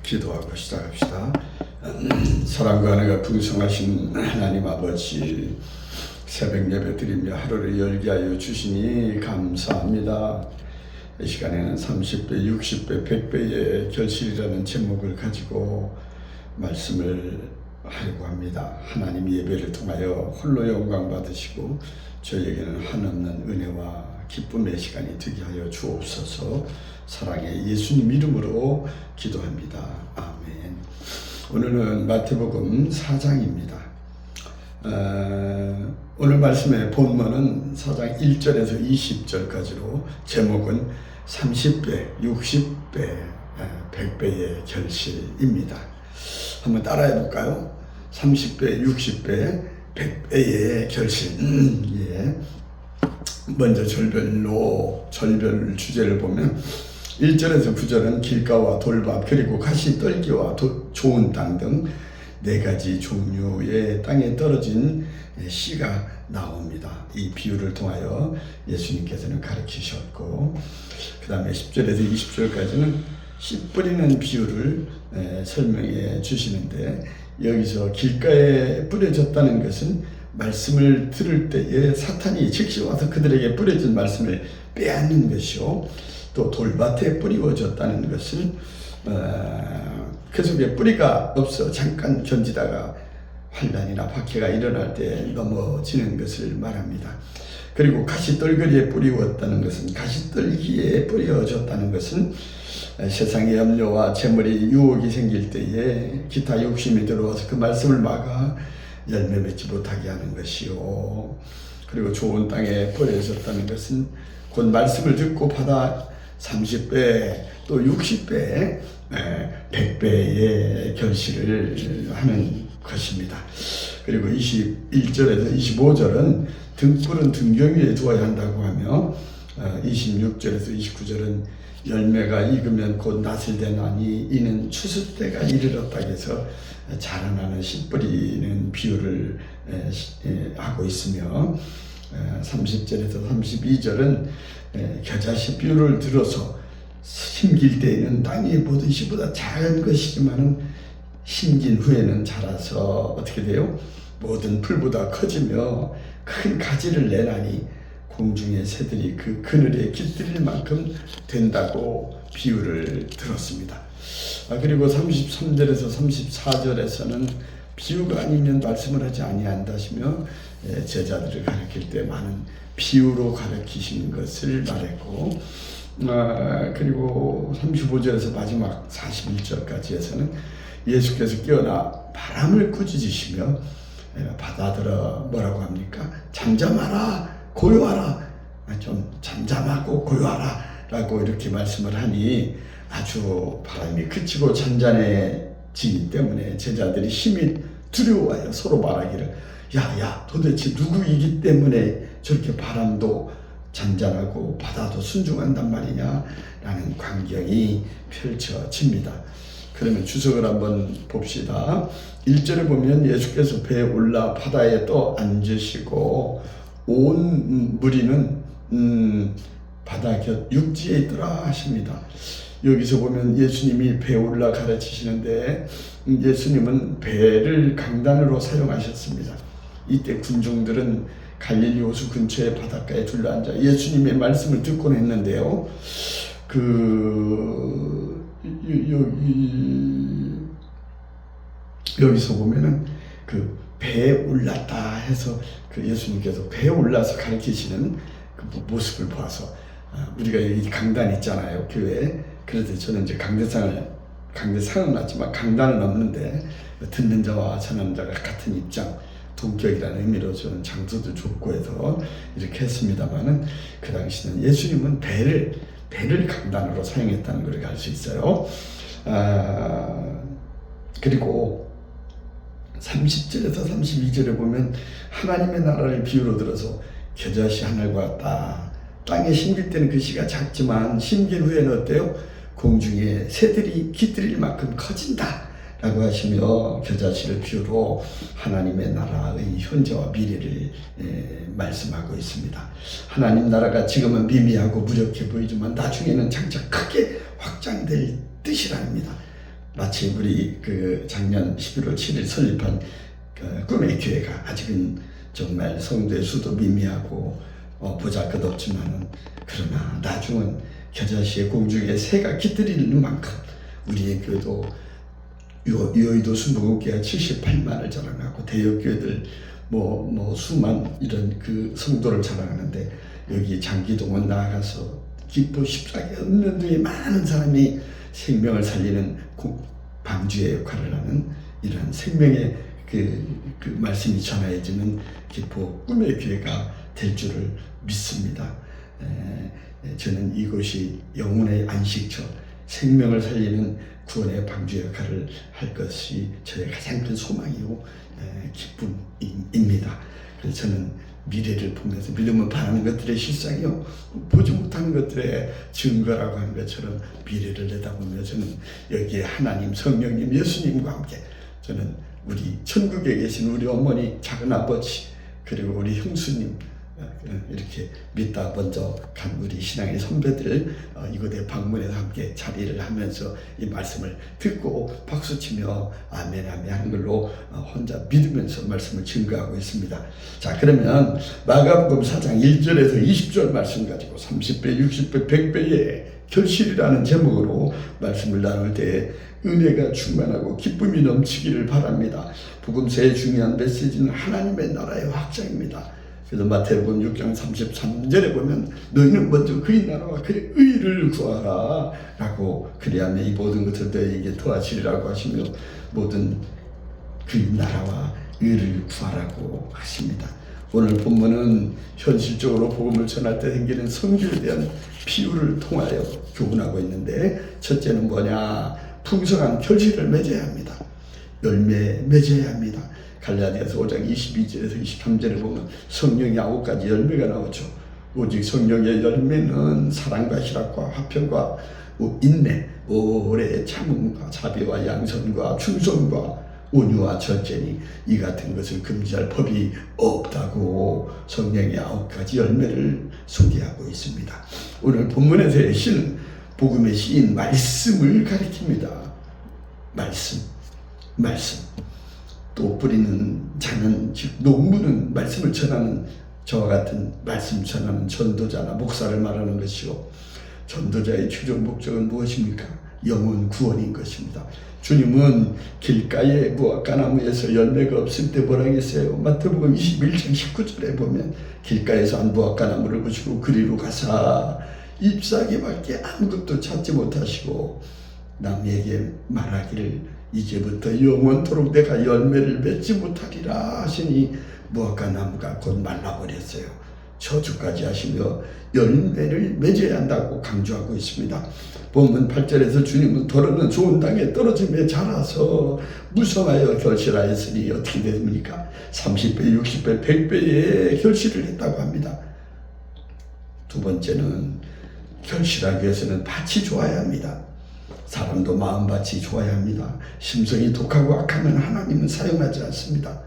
기도하고 시작합시다. 사랑과 은혜가 풍성하신 하나님 아버지, 새벽 예배 드리며 하루를 열게 하여 주시니 감사합니다. 이 시간에는 30배, 60배, 100배의 결실이라는 제목을 가지고 말씀을 하려고 합니다. 하나님 예배를 통하여 홀로 영광 받으시고 저에게는 한없는 은혜와 기쁨의 시간이 되게 하여 주옵소서. 사랑의 예수님 이름으로 기도합니다. 아멘. 오늘은 마태복음 4장입니다. 오늘 말씀의 본문은 4장 1절에서 20절까지로 제목은 30배, 60배, 100배의 결실입니다. 한번 따라해 볼까요? 30배, 60배, 100배의 결실. 예. 먼저 절별 주제를 보면 1절에서 9절은 길가와 돌밭 그리고 가시떨기와 좋은 땅 등 4가지 종류의 땅에 떨어진 씨가 나옵니다. 이 비유를 통하여 예수님께서는 가르치셨고, 그 다음에 10절에서 20절까지는 씨 뿌리는 비유를 설명해 주시는데, 여기서 길가에 뿌려졌다는 것은 말씀을 들을 때에 사탄이 즉시 와서 그들에게 뿌려진 말씀을 빼앗는 것이요, 또 돌밭에 뿌리워졌다는 것은 그 속에 뿌리가 없어 잠깐 견디다가 환난이나 박해가 일어날 때 넘어지는 것을 말합니다. 그리고 가시떨기에 뿌리웠다는 것은, 가시떨기에 뿌려졌다는 것은 세상의 염려와 재물이 유혹이 생길 때에 기타 욕심이 들어와서 그 말씀을 막아 열매 맺지 못하게 하는 것이요, 그리고 좋은 땅에 뿌려졌다는 것은 곧 말씀을 듣고 받아 30배 또 60배 100배의 결실을 하는 것입니다. 그리고 21절에서 25절은 등불은 등경 위에 두어야 한다고 하며, 26절에서 29절은 열매가 익으면 곧 낫을 대나니 이는 추수 때가 이르렀다 해서 자라나는 씨 뿌리는 비유를 하고 있으며, 30절에서 32절은 겨자씨 비유를 들어서 심길 때에는 땅의 모든 씨보다 작은 것이지만은 심긴 후에는 자라서 어떻게 돼요? 모든 풀보다 커지며 큰 가지를 내나니 공중의 새들이 그 그늘에 깃들일 만큼 된다고 비유를 들었습니다. 그리고 33절에서 34절에서는 비유가 아니면 말씀을 하지 아니한다시며 제자들을 가르칠 때 많은 비유로 가르치신 것을 말했고, 그리고 35절에서 마지막 41절까지에서는 예수께서 깨어나 바람을 꾸짖으시며 바다들어 뭐라고 합니까? 잠잠하라, 고요하라, 좀 잠잠하고 고요하라 라고 이렇게 말씀을 하니 아주 바람이 그치고 잔잔해지기 때문에 제자들이 심히 두려워하여 서로 말하기를, 야 도대체 누구이기 때문에 저렇게 바람도 잔잔하고 바다도 순종한단 말이냐 라는 광경이 펼쳐집니다. 그러면 주석을 한번 봅시다. 1절에 보면 예수께서 배에 올라 바다에 또 앉으시고 온 무리는 바다 곁 육지에 있더라 하십니다. 여기서 보면 예수님이 배에 올라 가르치시는데 예수님은 배를 강단으로 사용하셨습니다. 이때 군중들은 갈릴리 호수 근처의 바닷가에 둘러앉아 예수님의 말씀을 듣곤 했는데요. 여기서 보면은 그 배에 올랐다 해서 그 예수님께서 배에 올라서 가르치시는 그 모습을 보아서, 우리가 여기 강단 있잖아요, 교회에. 그래서 저는 이제 강대상은 맞지만 강단은 없는데 듣는 자와 전하는 자가 같은 입장, 동격이라는 의미로 저는 장소도 좁고 해서 이렇게 했습니다만은, 그 당시는 예수님은 배를 강단으로 사용했다는 걸 알 수 있어요. 그리고 30절에서 32절에 보면 하나님의 나라를 비유로 들어서 겨자씨 하늘과 땅에 심길 때는 그 씨가 작지만 심긴 후에는 어때요? 공중에 새들이 깃들일 만큼 커진다 라고 하시며 겨자씨를 비유로 하나님의 나라의 현재와 미래를 말씀하고 있습니다. 하나님 나라가 지금은 미미하고 무력해 보이지만 나중에는 장차 크게 확장될 뜻이랍니다. 마치 우리 그 작년 11월 7일 설립한 그 꿈의 교회가 아직은 정말 성도의 수도 미미하고 보잘것없지만은 그러나 나중은 겨자씨의 공중에 새가 깃들이는 만큼 우리의 교회도 여의도 순복음교회가 78만을 자랑하고 대역교회들 수만 이런 그 성도를 자랑하는데 여기 장기동은 나아가서 기뻐 십자가에 없는 등에 많은 사람이 생명을 살리는 방주의 역할을 하는 이러한 생명의 그 말씀이 전해지는 기뻐 꿈의 교회가 될 줄을 믿습니다. 저는 이곳이 영혼의 안식처, 생명을 살리는 구원의 방주 역할을 할 것이 저의 가장 큰 소망이고 기쁨입니다. 그래서 저는 미래를 보면서 믿음은 바라는 것들의 실상이요 보지 못하는 것들의 증거라고 하는 것처럼 미래를 내다보며 저는 여기에 하나님, 성령님, 예수님과 함께 저는 우리 천국에 계신 우리 어머니, 작은아버지 그리고 우리 형수님 이렇게 믿다 먼저 간 우리 신앙의 선배들 이곳에 방문해서 함께 자리를 하면서 이 말씀을 듣고 박수치며 아멘 아멘 하는 걸로 혼자 믿으면서 말씀을 증거하고 있습니다. 자, 그러면 마가복음 4장 1절에서 20절 말씀 가지고 30배, 60배, 100배의 결실이라는 제목으로 말씀을 나눌 때 은혜가 충만하고 기쁨이 넘치기를 바랍니다. 복음서의 중요한 메시지는 하나님의 나라의 확장입니다. 그래서 마태복음 6장 33절에 보면 너희는 먼저 그의 나라와 그의 의를 구하라 라고 그리하면 이 모든 것을 너희에게 더하시리라고 하시며 모든 그의 나라와 의를 구하라고 하십니다. 오늘 본문은 현실적으로 복음을 전할 때 생기는 성질에 대한 비유를 통하여 교훈하고 있는데 첫째는 뭐냐? 풍성한 결실을 맺어야 합니다. 열매 맺어야 합니다. 갈라디아서 5장 22절에서 23절에 보면 성령의 9가지 열매가 나오죠. 오직 성령의 열매는 사랑과 희락과 화평과 인내, 오래 참음과 자비와 양선과 충성과 온유와 절제니 이 같은 것을 금지할 법이 없다고 성령의 9가지 열매를 소개하고 있습니다. 오늘 본문에서의 시는 복음의 시인 말씀을 가리킵니다. 말씀. 또 뿌리는 자는 즉 농부는 말씀을 전하는 저와 같은 말씀 전하는 전도자나 목사를 말하는 것이요. 전도자의 최종 목적은 무엇입니까? 영혼 구원인 것입니다. 주님은 길가에 무화과나무에서 열매가 없을 때 뭐라 했어요? 마태복음 21장 19절에 보면 길가에서 한 무화과나무를 보시고 그리로 가사 잎사귀밖에 아무것도 찾지 못하시고 남에게 말하기를 이제부터 영원토록 내가 열매를 맺지 못하리라 하시니 무화과 나무가 곧 말라버렸어요. 저주까지 하시며 열매를 맺어야 한다고 강조하고 있습니다. 본문 8절에서 주님은 더러는 좋은 땅에 떨어짐에 자라서 무성하여 결실하였으니 어떻게 됩니까? 30배, 60배, 100배의 결실을 했다고 합니다. 두 번째는 결실하기 위해서는 밭이 좋아야 합니다. 사람도 마음밭이 좋아야 합니다. 심성이 독하고 악하면 하나님은 사용하지 않습니다.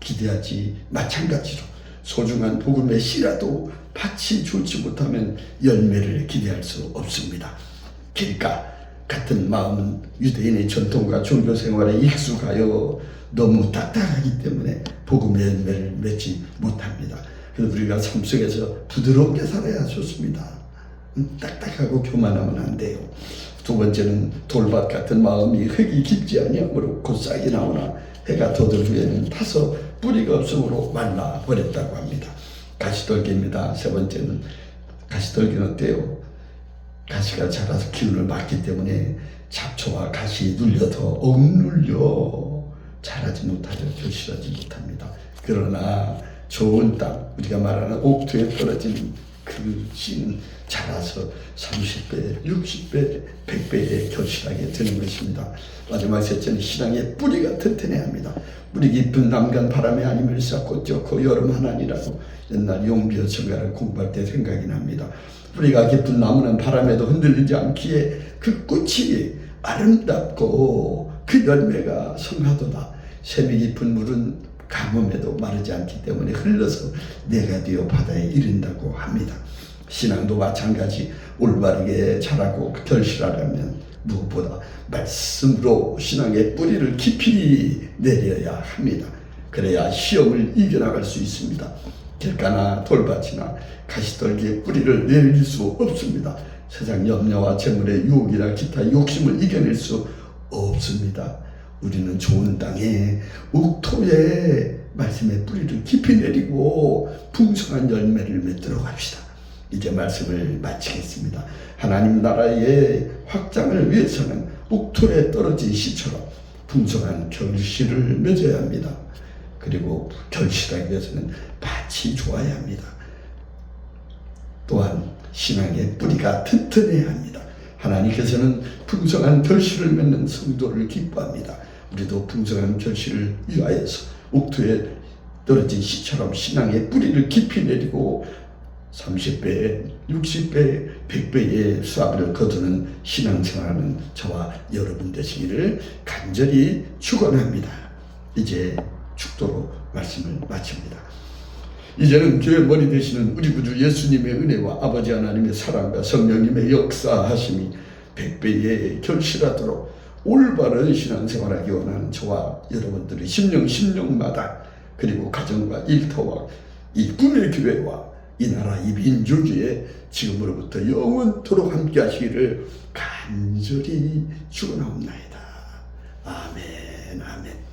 기대하지 마찬가지로 소중한 복음의 씨라도 밭이 좋지 못하면 열매를 기대할 수 없습니다. 길가 같은 마음은 유대인의 전통과 종교 생활에 익숙하여 너무 딱딱하기 때문에 복음의 열매를 맺지 못합니다. 그래서 우리가 삶 속에서 부드럽게 살아야 좋습니다. 딱딱하고 교만하면 안 돼요. 두 번째는 돌밭 같은 마음이 흙이 깊지 아니하므로 곧 싹이 나오나 해가 돋을 후에는 타서 뿌리가 없으므로 말라버렸다고 합니다. 가시떨기입니다. 세 번째는 가시떨기는 어때요? 가시가 자라서 기운을 막기 때문에 잡초와 가시 눌려서 억눌려 자라지 못하려 결실하지 못합니다. 그러나 좋은 땅, 우리가 말하는 옥토에 떨어진 그 씨는 자라서 30배, 60배, 100배에 결실하게 되는 것입니다. 마지막 셋째는 신앙의 뿌리가 튼튼해야 합니다. 뿌리 깊은 남간 바람에 아니면 싹고 쪄고 여름 하나니라고 옛날 용비어 청가를 공부할 때 생각이 납니다. 뿌리가 깊은 나무는 바람에도 흔들리지 않기에 그 꽃이 아름답고 그 열매가 성하도다. 샘이 깊은 물은 가뭄에도 마르지 않기 때문에 흘러서 내가 되어 바다에 이른다고 합니다. 신앙도 마찬가지 올바르게 자라고 결실하려면 무엇보다 말씀으로 신앙의 뿌리를 깊이 내려야 합니다. 그래야 시험을 이겨나갈 수 있습니다. 길가나 돌밭이나 가시떨기에 뿌리를 내릴 수 없습니다. 세상 염려와 재물의 유혹이나 기타 욕심을 이겨낼 수 없습니다. 우리는 좋은 땅에 옥토에 말씀의 뿌리를 깊이 내리고 풍성한 열매를 맺도록 합시다. 이제 말씀을 마치겠습니다. 하나님 나라의 확장을 위해서는 옥토에 떨어진 씨처럼 풍성한 결실을 맺어야 합니다. 그리고 결실하기 위해서는 밭이 좋아야 합니다. 또한 신앙의 뿌리가 튼튼해야 합니다. 하나님께서는 풍성한 결실을 맺는 성도를 기뻐합니다. 우리도 풍성한 결실을 위하여서 옥토에 떨어진 씨처럼 신앙의 뿌리를 깊이 내리고 30배, 60배, 100배의 수확을 거두는 신앙생활하는 저와 여러분 되시기를 간절히 축원합니다. 이제 축도로 말씀을 마칩니다. 이제는 교회 머리 되시는 우리 구주 예수님의 은혜와 아버지 하나님의 사랑과 성령님의 역사하심이 100배에 결실하도록 올바른 신앙생활하기 원하는 저와 여러분들의 심령마다 그리고 가정과 일터와 이 꿈의 교회와 이 나라 이 민족에 지금으로부터 영원토록 함께 하시기를 간절히 축원하옵나이다. 아멘. 아멘.